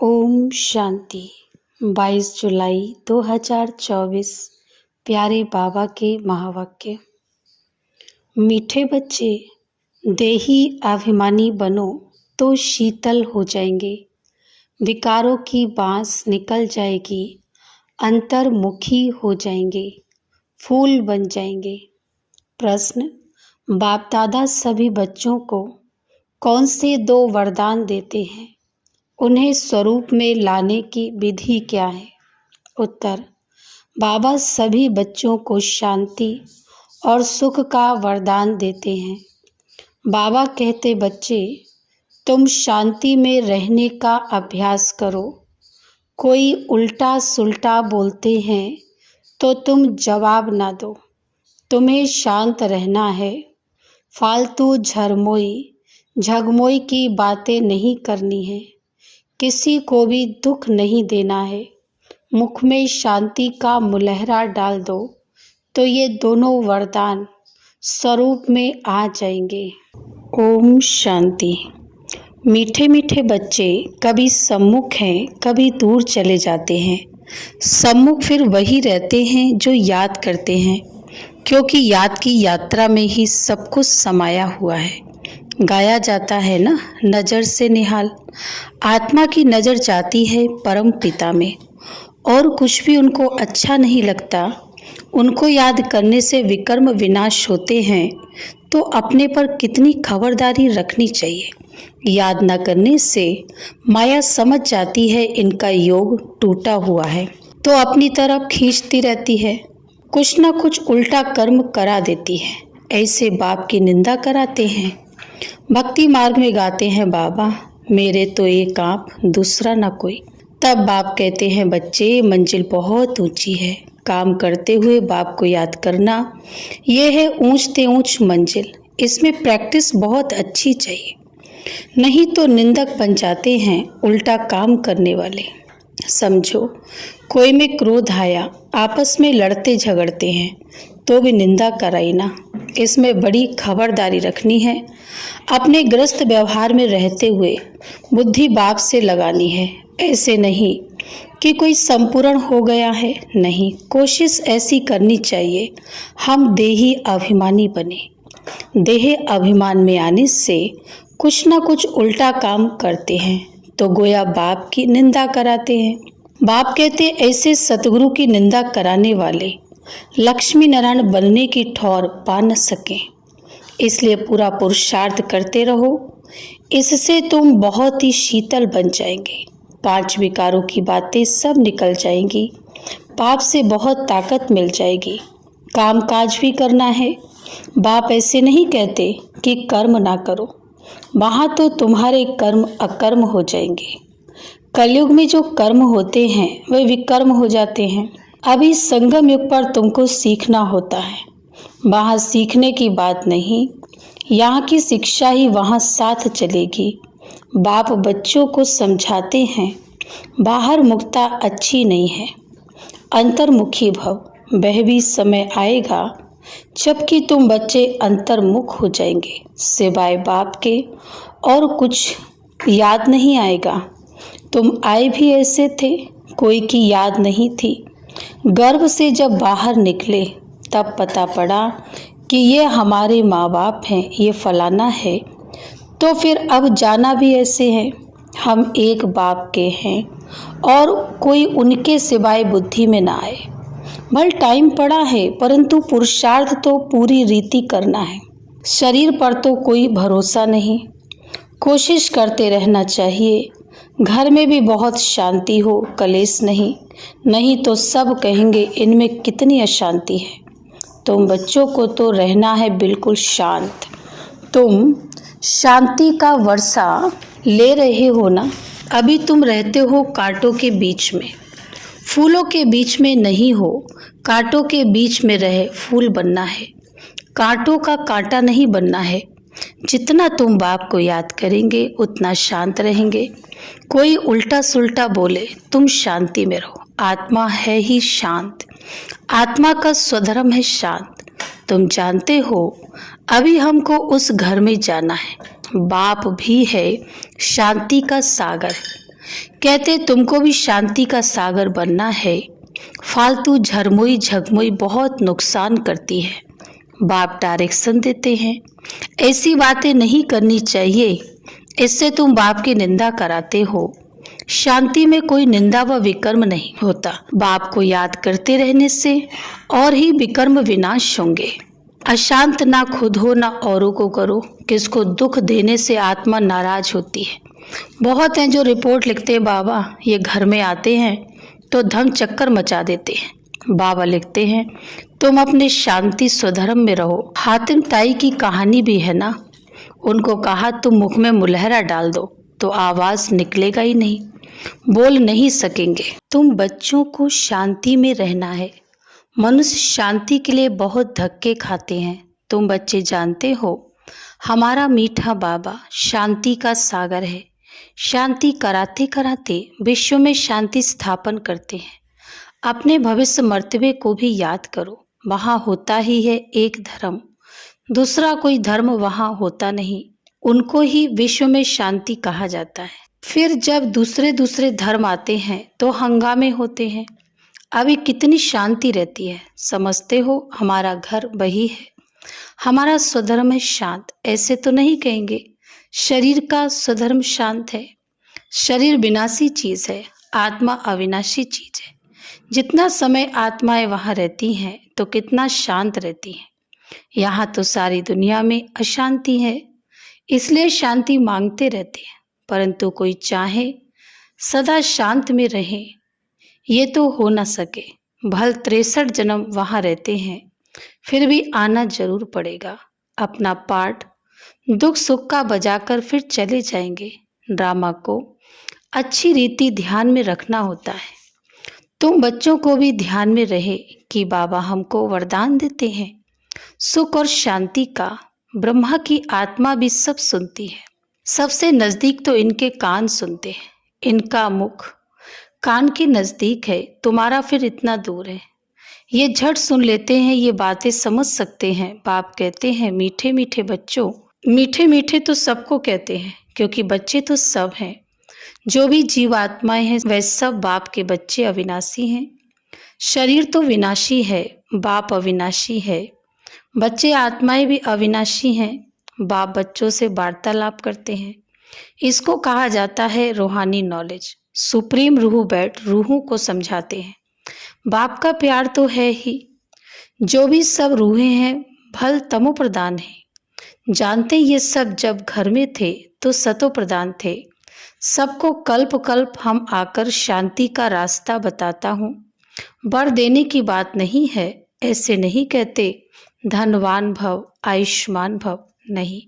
ओम शांति। 22 जुलाई 2024 प्यारे बाबा के महावाक्य। मीठे बच्चे, देही अभिमानी बनो तो शीतल हो जाएंगे। विकारों की बांस निकल जाएगी, अंतर्मुखी हो जाएंगे, फूल बन जाएंगे। प्रश्न: बाप दादा सभी बच्चों को कौन से 2 वरदान देते हैं? उन्हें स्वरूप में लाने की विधि क्या है? उत्तर: बाबा सभी बच्चों को शांति और सुख का वरदान देते हैं। बाबा कहते, बच्चे तुम शांति में रहने का अभ्यास करो। कोई उल्टा सुल्टा बोलते हैं तो तुम जवाब ना दो। तुम्हें शांत रहना है। फालतू झगमोई की बातें नहीं करनी है। किसी को भी दुख नहीं देना है। मुख में शांति का मुलहरा डाल दो तो ये दोनों वरदान स्वरूप में आ जाएंगे। ओम शांति। मीठे मीठे बच्चे कभी सम्मुख हैं, कभी दूर चले जाते हैं। सम्मुख फिर वही रहते हैं जो याद करते हैं, क्योंकि याद की यात्रा में ही सब कुछ समाया हुआ है। गाया जाता है ना, नज़र से निहाल। आत्मा की नज़र जाती है परम पिता में, और कुछ भी उनको अच्छा नहीं लगता। उनको याद करने से विकर्म विनाश होते हैं, तो अपने पर कितनी खबरदारी रखनी चाहिए। याद न करने से माया समझ जाती है इनका योग टूटा हुआ है, तो अपनी तरफ खींचती रहती है। कुछ न कुछ उल्टा कर्म करा देती है। ऐसे बाप की निंदा कराते हैं। भक्ति मार्ग में गाते हैं, बाबा मेरे तो एक आप, दूसरा न कोई। तब बाप कहते हैं, बच्चे मंजिल बहुत ऊंची है। काम करते हुए बाप को याद करना, ये है ऊंचते ऊंच मंजिल। इसमें प्रैक्टिस बहुत अच्छी चाहिए, नहीं तो निंदक बन जाते हैं उल्टा काम करने वाले। समझो, कोई में क्रोध आया, आपस में लड़ते झगड़ते हैं तो भी निंदा कराई ना। इसमें बड़ी खबरदारी रखनी है। अपने ग्रस्त व्यवहार में रहते हुए बुद्धि बाप से लगानी है। ऐसे नहीं कि कोई संपूर्ण हो गया है, नहीं। कोशिश ऐसी करनी चाहिए हम देही अभिमानी बने। देह अभिमान में आने से कुछ ना कुछ उल्टा काम करते हैं तो गोया बाप की निंदा कराते हैं। बाप कहते, ऐसे सतगुरु की निंदा कराने वाले लक्ष्मी नारायण बनने की ठौर पा न सकें। इसलिए पूरा पुरुषार्थ करते रहो। इससे तुम बहुत ही शीतल बन जाएंगे। 5 विकारों की बातें सब निकल जाएंगी। पाप से बहुत ताकत मिल जाएगी। काम काज भी करना है। बाप ऐसे नहीं कहते कि कर्म ना करो, वहाँ तो तुम्हारे कर्म अकर्म हो जाएंगे। कलयुग में जो कर्म होते हैं वे विकर्म हो जाते हैं। अभी संगम युग पर तुमको सीखना होता है। वहाँ सीखने की बात नहीं, यहाँ की शिक्षा ही वहाँ साथ चलेगी। बाप बच्चों को समझाते हैं, बाहर मुखता अच्छी नहीं है, अंतर्मुखी भव। वह भी समय आएगा जबकि तुम बच्चे अंतर्मुख हो जाएंगे। सिवाय बाप के और कुछ याद नहीं आएगा। तुम आए भी ऐसे थे, कोई की याद नहीं थी। गर्भ से जब बाहर निकले तब पता पड़ा कि ये हमारे माँ बाप हैं, ये फलाना है। तो फिर अब जाना भी ऐसे है, हम एक बाप के हैं और कोई उनके सिवाय बुद्धि में ना आए। भले टाइम पड़ा है, परंतु पुरुषार्थ तो पूरी रीति करना है। शरीर पर तो कोई भरोसा नहीं। कोशिश करते रहना चाहिए। घर में भी बहुत शांति हो, कलेश नहीं तो सब कहेंगे इनमें कितनी अशांति है। तुम बच्चों को तो रहना है बिल्कुल शांत। तुम शांति का वर्षा ले रहे हो ना। अभी तुम रहते हो कांटों के बीच में, फूलों के बीच में नहीं हो। कांटों के बीच में रहे फूल बनना है, कांटों का कांटा नहीं बनना है। जितना तुम बाप को याद करेंगे उतना शांत रहेंगे। कोई उल्टा सुल्टा बोले, तुम शांति में रहो। आत्मा है ही शांत। आत्मा का स्वधर्म है शांत। तुम जानते हो अभी हमको उस घर में जाना है। बाप भी है शांति का सागर। कहते तुमको भी शांति का सागर बनना है। फालतू झरमोई झगमोई बहुत नुकसान करती है। बाप डायरेक्शन देते हैं, ऐसी बातें नहीं करनी चाहिए, इससे तुम बाप की निंदा कराते हो। शांति में कोई निंदा व विकर्म नहीं होता। बाप को याद करते रहने से और ही विकर्म विनाश होंगे। अशांत ना खुद हो ना औरों को करो। किसको दुख देने से आत्मा नाराज होती है। बहुत हैं जो रिपोर्ट लिखते हैं, बाबा ये घर में आते हैं तो धम चक्कर मचा देते हैं। बाबा लिखते हैं तुम अपने शांति स्वधर्म में रहो। हातिम ताई की कहानी भी है ना, उनको कहा तुम मुख में मुलहरा डाल दो तो आवाज निकलेगा ही नहीं, बोल नहीं सकेंगे। तुम बच्चों को शांति में रहना है। मनुष्य शांति के लिए बहुत धक्के खाते हैं। तुम बच्चे जानते हो हमारा मीठा बाबा शांति का सागर है। शांति कराते कराते विश्व में शांति स्थापन करते हैं। अपने भविष्य मर्तबे को भी याद करो। वहाँ होता ही है एक धर्म, दूसरा कोई धर्म वहाँ होता नहीं। उनको ही विश्व में शांति कहा जाता है। फिर जब दूसरे दूसरे धर्म आते हैं तो हंगामे होते हैं। अभी कितनी शांति रहती है। समझते हो हमारा घर वही है, हमारा स्वधर्म है शांत। ऐसे तो नहीं कहेंगे। शरीर का स्वधर्म शांत है। शरीर विनाशी चीज है, आत्मा अविनाशी चीज है। जितना समय आत्माएं वहां रहती हैं तो कितना शांत रहती हैं। यहाँ तो सारी दुनिया में अशांति है, इसलिए शांति मांगते रहते हैं। परंतु कोई चाहे सदा शांत में रहे, ये तो हो न सके। भल 63 जन्म वहां रहते हैं, फिर भी आना जरूर पड़ेगा। अपना पार्ट दुख सुख का बजाकर फिर चले जाएंगे। ड्रामा को अच्छी रीति ध्यान में रखना होता है। तुम बच्चों को भी ध्यान में रहे कि बाबा हमको वरदान देते हैं सुख और शांति का। ब्रह्मा की आत्मा भी सब सुनती है। सबसे नजदीक तो इनके कान सुनते हैं। इनका मुख कान के नजदीक है, तुम्हारा फिर इतना दूर है। ये झट सुन लेते हैं, ये बातें समझ सकते हैं। बाप कहते हैं मीठे मीठे बच्चों। मीठे मीठे तो सबको कहते हैं, क्योंकि बच्चे तो सब हैं। जो भी जीवात्माएं हैं वह सब बाप के बच्चे अविनाशी हैं। शरीर तो विनाशी है, बाप अविनाशी है। बच्चे आत्माएं भी अविनाशी हैं। बाप बच्चों से वार्तालाप करते हैं। इसको कहा जाता है रूहानी नॉलेज। सुप्रीम रूह बैठ रूहों को समझाते हैं। बाप का प्यार तो है ही। जो भी सब रूहें हैं भल तमो प्रदान है। जानते ये सब जब घर में थे तो सतो प्रदान थे। सबको कल्प कल्प हम आकर शांति का रास्ता बताता हूँ। वर देने की बात नहीं है, ऐसे नहीं कहते धनवान भव आयुष्मान भव, नहीं।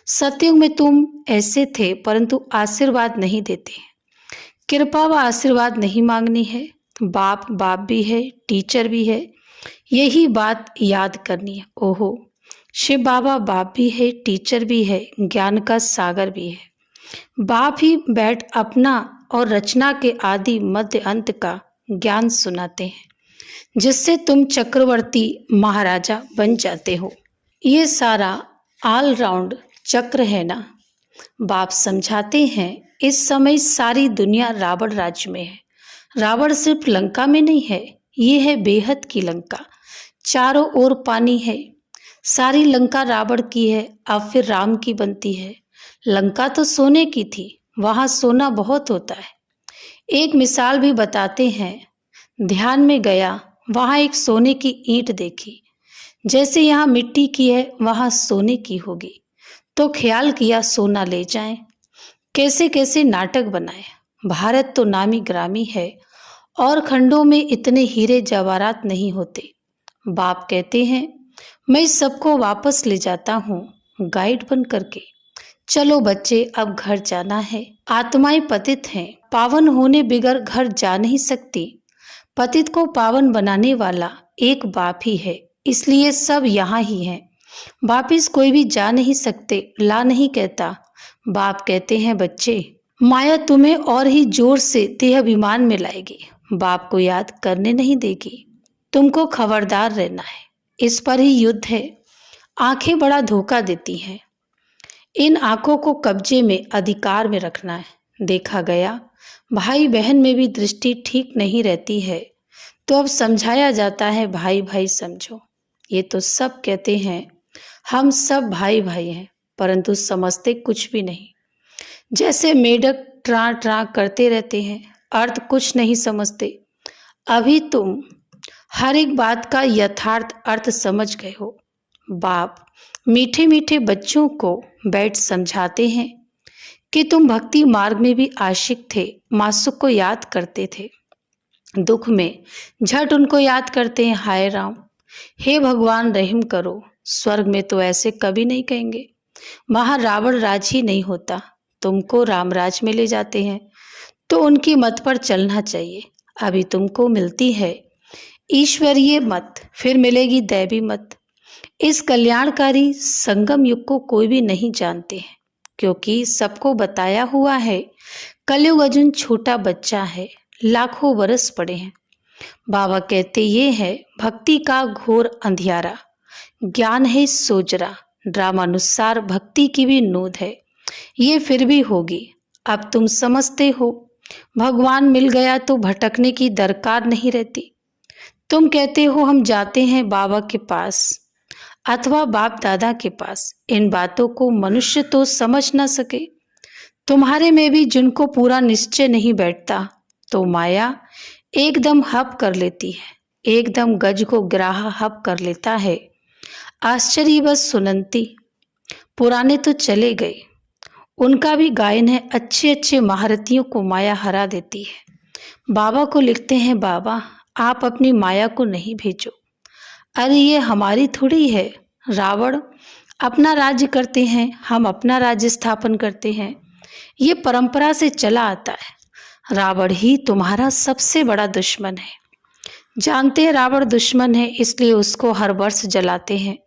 सतयुग में तुम ऐसे थे, परंतु आशीर्वाद नहीं देते। कृपा व आशीर्वाद नहीं मांगनी है। बाप बाप भी है, टीचर भी है, यही बात याद करनी है। ओहो, शिव बाबा बाप भी है, टीचर भी है, ज्ञान का सागर भी है। बाप ही बैठ अपना और रचना के आदि मध्य अंत का ज्ञान सुनाते हैं, जिससे तुम चक्रवर्ती महाराजा बन जाते हो। ये सारा ऑल राउंड चक्र है ना। बाप समझाते हैं इस समय सारी दुनिया रावण राज्य में है। रावण सिर्फ लंका में नहीं है, ये है बेहद की लंका। चारों ओर पानी है। सारी लंका रावण की है, अब फिर राम की बनती है। लंका तो सोने की थी, वहां सोना बहुत होता है। एक मिसाल भी बताते हैं। ध्यान में गया, वहां एक सोने की ईंट देखी। जैसे यहाँ मिट्टी की है वहां सोने की होगी, तो ख्याल किया सोना ले जाएं। कैसे कैसे नाटक बनाए। भारत तो नामी ग्रामी है और खंडों में इतने हीरे जवाहरात नहीं होते। बाप कहते हैं मैं सबको वापस ले जाता हूँ गाइड बन करके। चलो बच्चे, अब घर जाना है। आत्माएं पतित हैं, पावन होने बिगर घर जा नहीं सकती। पतित को पावन बनाने वाला एक बाप ही है, इसलिए सब यहाँ ही हैं। वापिस कोई भी जा नहीं सकते, ला नहीं कहता। बाप कहते हैं बच्चे, माया तुम्हें और ही जोर से देह अभिमान में लाएगी, बाप को याद करने नहीं देगी। तुमको खबरदार रहना है, इस पर ही युद्ध है। आंखें बड़ा धोखा देती हैं, इन आंखों को कब्जे में अधिकार में रखना है। देखा गया भाई बहन में भी दृष्टि ठीक नहीं रहती है, तो अब समझाया जाता है भाई भाई समझो। ये तो सब कहते हैं हम सब भाई भाई हैं, परंतु समझते कुछ भी नहीं। जैसे मेढक ट्रा ट्रा करते रहते हैं, अर्थ कुछ नहीं समझते। अभी तुम हर एक बात का यथार्थ अर्थ समझ गए हो। बाप मीठे मीठे बच्चों को बैठ समझाते हैं कि तुम भक्ति मार्ग में भी आशिक थे, मासुक को याद करते थे, दुख में झट उनको याद करते हैं, हाय राम, हे भगवान रहम करो। स्वर्ग में तो ऐसे कभी नहीं कहेंगे, वहां रावण राज ही नहीं होता। तुमको रामराज में ले जाते हैं तो उनकी मत पर चलना चाहिए। अभी तुमको मिलती है ईश्वरीय मत, फिर मिलेगी दैवी मत। इस कल्याणकारी संगम युग को कोई भी नहीं जानते हैं, क्योंकि सबको बताया हुआ है कलयुग अर्जुन छोटा बच्चा है, लाखों बरस पड़े हैं। बाबा कहते ये है भक्ति का घोर अंधियारा, ज्ञान है सोजरा, ड्रामानुसार भक्ति की भी नूद है, ये फिर भी होगी। अब तुम समझते हो भगवान मिल गया तो भटकने की दरकार नहीं रहती। तुम कहते हो हम जाते हैं बाबा के पास अथवा बाप दादा के पास। इन बातों को मनुष्य तो समझ ना सके। तुम्हारे में भी जिनको पूरा निश्चय नहीं बैठता, तो माया एकदम हप कर लेती है, एकदम गज को ग्राह हप कर लेता है। आश्चर्य बस सुनंती, पुराने तो चले गए, उनका भी गायन है, अच्छे अच्छे महारथियों को माया हरा देती है। बाबा को लिखते हैं, बाबा आप अपनी माया को नहीं भेजो। अरे ये हमारी थोड़ी है। रावण अपना राज्य करते हैं, हम अपना राज्य स्थापन करते हैं, ये परंपरा से चला आता है। रावण ही तुम्हारा सबसे बड़ा दुश्मन है। जानते हैं रावण दुश्मन है, इसलिए उसको हर वर्ष जलाते हैं।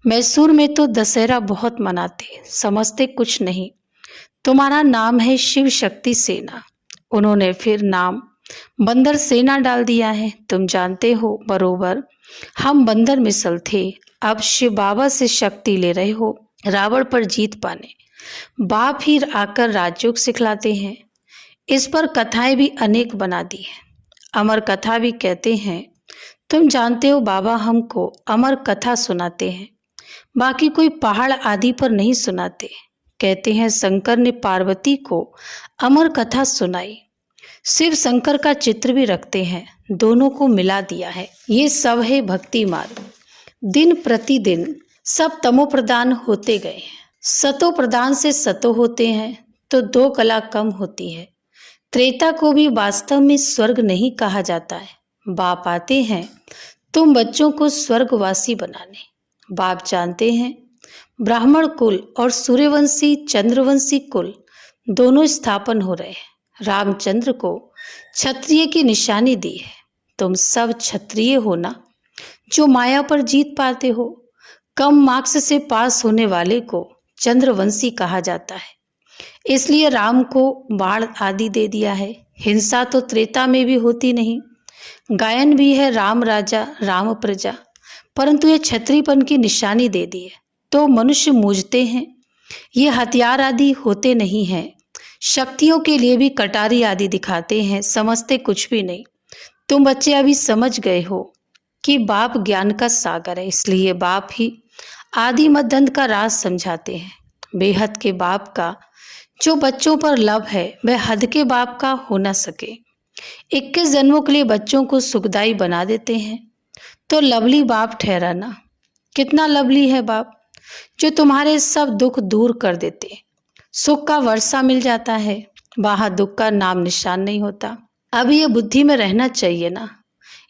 मैसूर में तो दशहरा बहुत मनाते, समझते कुछ नहीं। तुम्हारा नाम है शिव शक्ति सेना, उन्होंने फिर नाम बंदर सेना डाल दिया है। तुम जानते हो बरोबर हम बंदर मिसल थे, अब शिव बाबा से शक्ति ले रहे हो रावण पर जीत पाने। बाप ही आकर राजयोग सिखलाते हैं। इस पर कथाएं भी अनेक बना दी हैं, अमर कथा भी कहते हैं। तुम जानते हो बाबा हमको अमर कथा सुनाते हैं, बाकी कोई पहाड़ आदि पर नहीं सुनाते। कहते हैं शंकर ने पार्वती को अमर कथा सुनाई, शिव शंकर का चित्र भी रखते हैं, दोनों को मिला दिया है। ये सब है भक्ति मार्ग। दिन प्रतिदिन सब तमो प्रदान होते गए हैं, सतो प्रदान से सतो होते हैं तो दो कला कम होती है। त्रेता को भी वास्तव में स्वर्ग नहीं कहा जाता है। बाप आते हैं तुम बच्चों को स्वर्गवासी बनाने। बाप जानते हैं ब्राह्मण कुल और सूर्यवंशी चंद्रवंशी कुल दोनों स्थापन हो रहे हैं। रामचंद्र को क्षत्रिय की निशानी दी है। तुम सब क्षत्रिय हो ना, जो माया पर जीत पाते हो। कम मार्क्स से पास होने वाले को चंद्रवंशी कहा जाता है, इसलिए राम को बाण आदि दे दिया है। हिंसा तो त्रेता में भी होती नहीं। गायन भी है राम राजा राम प्रजा, परंतु ये क्षत्रियपन की निशानी दे दी है तो मनुष्य मूझते हैं। ये हथियार आदि होते नहीं हैं, शक्तियों के लिए भी कटारी आदि दिखाते हैं, समझते कुछ भी नहीं। तुम बच्चे अभी समझ गए हो कि बाप ज्ञान का सागर है, इसलिए बाप ही आदि मध्यांत का राज समझाते हैं। बेहद के बाप का जो बच्चों पर लव है वह हद के बाप का हो न सके। 21 जन्मों के लिए बच्चों को सुखदाई बना देते हैं, तो लवली बाप ठहरा ना। कितना लवली है बाप, जो तुम्हारे सब दुख दूर कर देते। सुख का वर्षा मिल जाता है, वहां दुख का नाम निशान नहीं होता। अब ये बुद्धि में रहना चाहिए ना,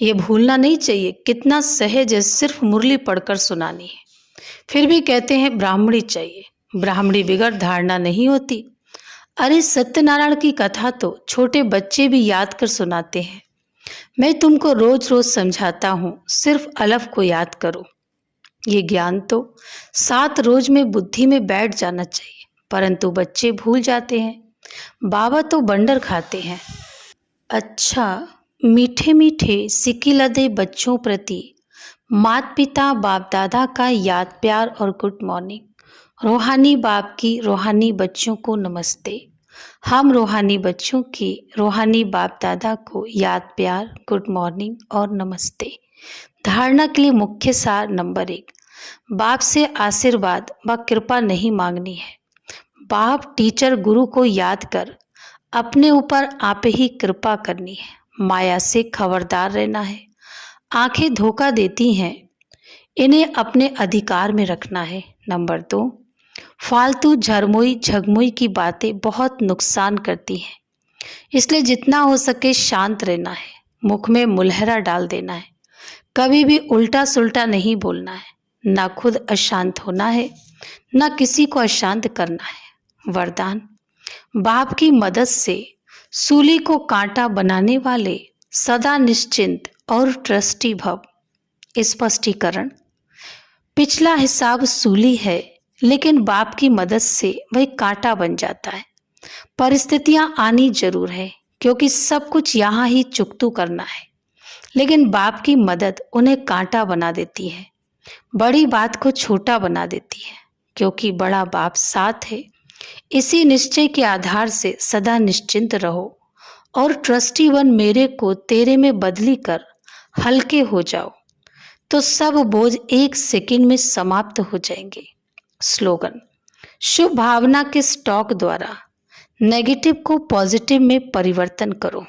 ये भूलना नहीं चाहिए कितना सहज है सिर्फ मुरली पढ़कर सुनानी है। फिर भी कहते हैं ब्राह्मणी चाहिए, ब्राह्मणी बिगड़ धारणा नहीं होती। अरे सत्यनारायण की कथा तो छोटे बच्चे भी याद कर सुनाते हैं। मैं तुमको रोज रोज समझाता हूँ, सिर्फ अलफ को याद करो। ये ज्ञान तो 7 रोज में बुद्धि में बैठ जाना चाहिए, परंतु बच्चे भूल जाते हैं। बाबा तो बंडर खाते हैं। अच्छा, मीठे मीठे सिकिलदे बच्चों प्रति माता पिता बाप दादा का याद प्यार और गुड मॉर्निंग। रूहानी बाप की रूहानी बच्चों को नमस्ते। हम रूहानी बच्चों की रूहानी बाप दादा को याद, प्यार, गुड मॉर्निंग और नमस्ते। धारणा के लिए मुख्य सार नंबर 1, बाप से आशीर्वाद व कृपा नहीं मांगनी है। बाप, टीचर, गुरु को याद कर अपने ऊपर आप ही कृपा करनी है। माया से खबरदार रहना है। आंखें धोखा देती हैं, इन्हें अपने अधिकार में रखना है। नंबर 2, फालतू झरमोई झगमुई की बातें बहुत नुकसान करती हैं, इसलिए जितना हो सके शांत रहना है। मुख में मुलहरा डाल देना है। कभी भी उल्टा सुल्टा नहीं बोलना है। ना खुद अशांत होना है, ना किसी को अशांत करना है। वरदान, बाप की मदद से सूली को कांटा बनाने वाले सदा निश्चिंत और ट्रस्टी भव। स्पष्टीकरण, पिछला हिसाब सूली है, लेकिन बाप की मदद से वह कांटा बन जाता है। परिस्थितियां आनी जरूर है, क्योंकि सब कुछ यहाँ ही चुकतू करना है, लेकिन बाप की मदद उन्हें कांटा बना देती है। बड़ी बात को छोटा बना देती है, क्योंकि बड़ा बाप साथ है। इसी निश्चय के आधार से सदा निश्चिंत रहो और ट्रस्टी वन मेरे को तेरे में बदली कर हल्के हो जाओ, तो सब बोझ 1 सेकंड में समाप्त हो जाएंगे। स्लोगन, शुभ भावना के स्टॉक द्वारा नेगेटिव को पॉजिटिव में परिवर्तन करो।